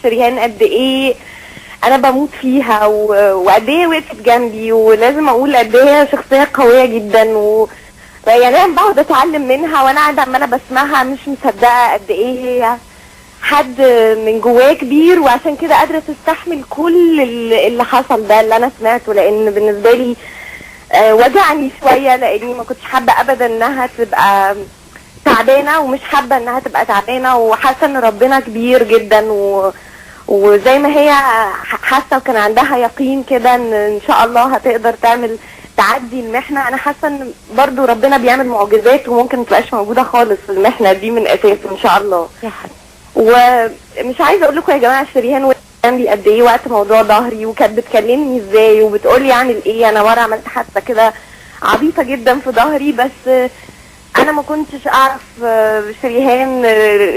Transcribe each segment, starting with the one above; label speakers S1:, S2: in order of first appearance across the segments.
S1: شريهان قد ايه انا بموت فيها وقد ايه وقفت جنبي، ولازم اقول قد ايه هي شخصيه قويه جدا يعني انا بقعد اتعلم منها وانا قاعده عماله بسمعها مش مصدقه قد ايه هي حد من جواه كبير، وعشان كده قادره تستحمل كل اللي حصل ده اللي انا سمعته، لان بالنسبه لي وجعني شويه، لاني ما كنتش حابه ابدا انها تبقى تعبانه، ومش حابه انها تبقى تعبانه، وحاسه ان ربنا كبير جدا وزي ما هي حاسه وكان عندها يقين كده ان شاء الله هتقدر تعدي المحنه. انا حاسه ان برضو ربنا بيعمل معجزات وممكن ما تبقاش موجوده خالص في المحنه دي من اساس ان شاء الله. ومش عايزه اقول لكم يا جماعه شريهان جنبي قد ايه وقت موضوع ظهري، وكانت بتكلمني ازاي وبتقولي اعمل ايه. انا مره عملت حادثه كده عبيطه جدا في ظهري، بس انا ما كنتش اعرف شريهان،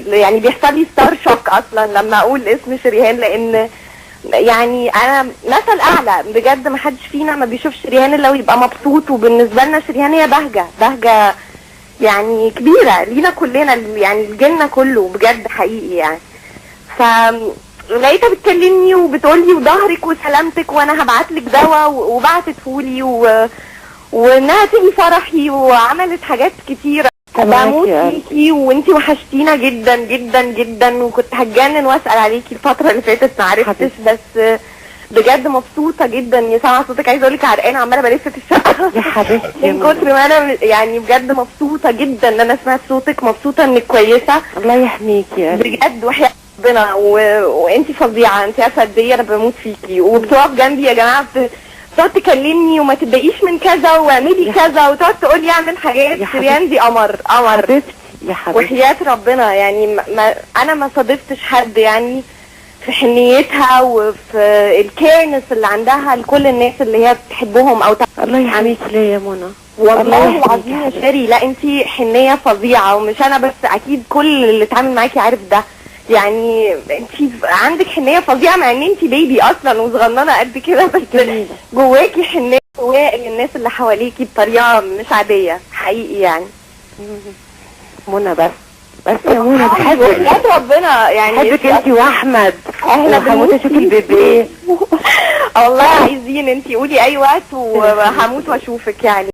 S1: يعني بيحصل لي ستار شوك اصلا لما اقول اسم شريهان، لان يعني انا مثل اعلى بجد، ما حدش فينا ما بيشوفش شريهان الا ويبقى مبسوط، وبالنسبه لنا شريهان هي بهجه يعني كبيره لينا كلنا، يعني الجنه كله بجد حقيقي يعني. لقيتها بتكلمني وبتقولي وظهرك وسلامتك وانا هبعتلك دواء، وبعتتهولي وانها تيجي فرحي، وعملت حاجات كتيره. بموت فيكي وانتي وحشتينا جدا جدا جدا، وكنت هتجنن واسال عليكي الفتره اللي فاتت ما عرفتش، بس بجد مبسوطه جدا يا سامعه صوتك. عايزه اقول لك عرقانه عماله بلف في الشقه
S2: يا حبيبتي
S1: من كتر ما انا يعني بجد مبسوطه جدا ان انا سمعت صوتك، مبسوطه انك كويسه.
S2: الله يحميكي
S1: بجد وحياة ربنا، وانتي فظيعه، انتي عارفه قد ايه انا بموت فيكي، وبتقف جنبي يا جماعه تقعد تكلمني وما تتضايقيش من كذا واعملي كذا، وتقعد تقول لي اعمل حاجات. شريهان دي قمر
S2: حبيبتي يا حبيبتي،
S1: وحياة ربنا يعني انا ما صادفتش حد يعني في حنيتها وفي الكيرنس اللي عندها لكل الناس اللي هي بتحبهم او
S2: الله يحميكي ليا يا منى.
S1: والله العظيم يا شيري، لا انتي حنية فظيعة، ومش انا بس، اكيد كل اللي اتعامل معاكي عارف ده. يعني انتي عندك حنية فظيعة مع ان انتي بيبي اصلا وصغننه قد كده، بس جواكي حنية جواكي الناس اللي حواليكي بطريقة مش عادية حقيقي يعني.
S2: منى بس يا منى بحبك
S1: بجد ربنا يعني،
S2: بحبك انتي واحمد،
S1: احنا
S2: هموت اشوف البيبي.
S1: والله عايزين انتي قولي اي وقت وهموت واشوفك يعني.